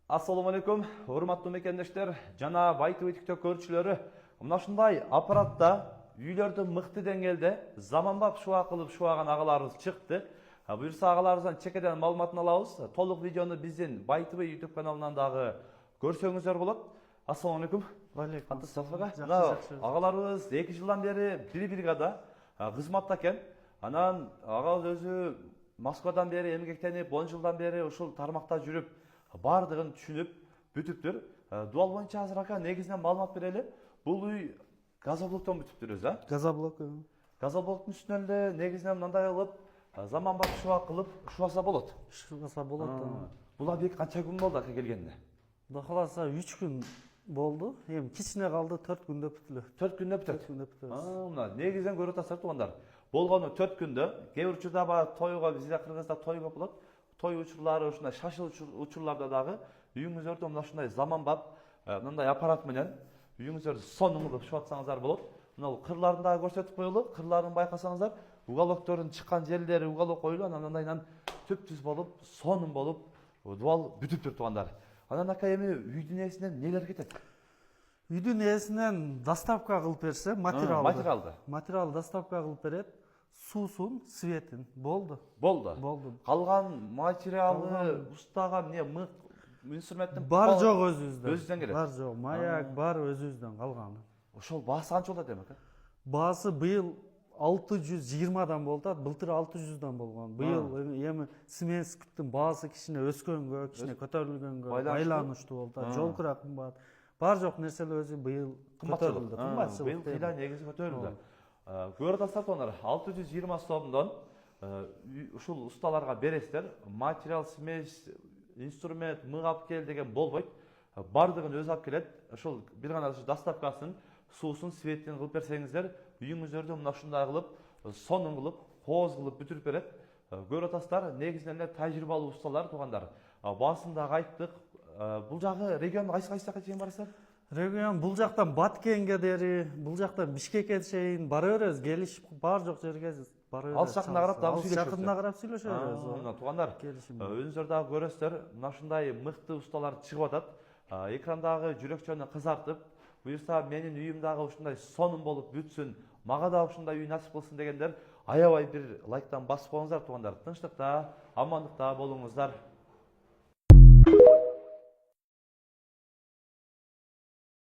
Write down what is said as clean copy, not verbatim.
Assalamu алейкум, урматтуу мекендештер, жана Байтыбай TikTok көрүүчүлөрү. Мына ушундай аппаратта үйлөрдө мыкты деңгээлде заманбап шуа кылып шуаган агаларыбыз чыкты. Буюрса агаларыбыздан чекеден маалыматын алабыз. Толук видеону биздин Байтыбай YouTube каналынан дагы көрсөңүздөр болот. Ассаламу алейкум. Валейкум. Агаларыбыз 2 жылдан бери бир бригада кызматта экен. Анан агабыз өзү Москвадан бери эмгектенип, 10 жылдан бери ушул тармакта жүрүп, бардыгын түшүнүп бүтүптүр. Дуал боюнча азыр ака негизинен маалымат берели. Бул үй газоблоктон бүтүптүр өзү, а? Газоблок. Газоблоктун үстүнөн эле негизинен мындай кылып, заманбап шуа кылып шуаса болот. Шуаса болот. Бул объект канча күн болду ака келгенде? Кудай кааласа 3 күн болду. Эми кичине калды 4 күндө бүтүлө. 4 күндө бүтөт. 4 күндө бүтөбүз. Мына негизинен көрүп атасыздар туугандар. Болгону 4 күндө. Кээ бир учурда баягы тойго бизде Кыргызда той көп болот. Той учурлары, ушундай шашыл учурларда дагы үйүңүздөрдө мына ушундай заманбап мындай аппарат менен үйүңүздөрдү сонун кылып шуатсаңыздар болот. Мына бул кырларын дагы көрсөтүп коелу. Кырларын байкасаңыздар, уголоктордун чыккан жерлери уголок коюлуп, анан мындайдан түп-түз болуп, сонун болуп, дуал бүтүптүр туугандар. Анан ака эми үйдүн ээсинен нелер кетет? Үйдүн ээсинен доставка кылып берсе, материал доставка кылып берет. Суусун, светин болду. Болду. Калган материалы, устага эмне, мык, инструменттин бар жок өзүбүздөн. Өзүбүздөн келет. Бар жок, маяк бар өзүбүздөн калганы. Ошол баасы канча болот эми ака? Баасы быйыл 620дан болду, былтыр 600дан болгон. Быйыл эми Сменскиттин баасы кичине өскөнгө, кичине көтөрүлгөнгө байланыштуу болду. Жол кыра кымбат. Бар жок нерселер өзү быйыл көтөрүлдү. Кымбатчылык. Быйыл кыйла негизи көтөрүлдү. Көрүп атасыздар туугандар, 620 сомдон ушул усталарга бересиздер. Материал, смесь, инструмент, мык алып кел деген болбойт. Бардыгын өзү алып келет. Ошол бир гана доставкасын, суусун, светин кылып берсеңиздер, үйүңүздөрдү мына ушундай кылып, сонун кылып, кооз кылып бүтүрүп берет. Көрүп атасыздар, негизинен эле тажрыйбалуу усталар туугандар. Баасын дагы айттык. Бул жагы регион кайсы жака чейин барасыздар? Регион бул жактан Баткенге дери, бул жактан Бишкекке чейин бара беребиз. Келишип бар жок жерге бара беребиз. Ал жакына карап дагы сүйлөшөбүз. Ал жакына карап сүйлөшө беребиз. Мына туугандар, өзүңүздөр дагы көрөсүздөр, мына ушундай мыкты усталар чыгып атат. Экрандагы жүрөкчөнү кызартып, буюрса менин үйүм дагы ушундай сонун болуп бүтсүн, мага да ушундай үй насип кылсын дегендер, аябай бир лайктан басып коюңуздар туугандар. Тынчтыкта, амандыкта болуңуздар.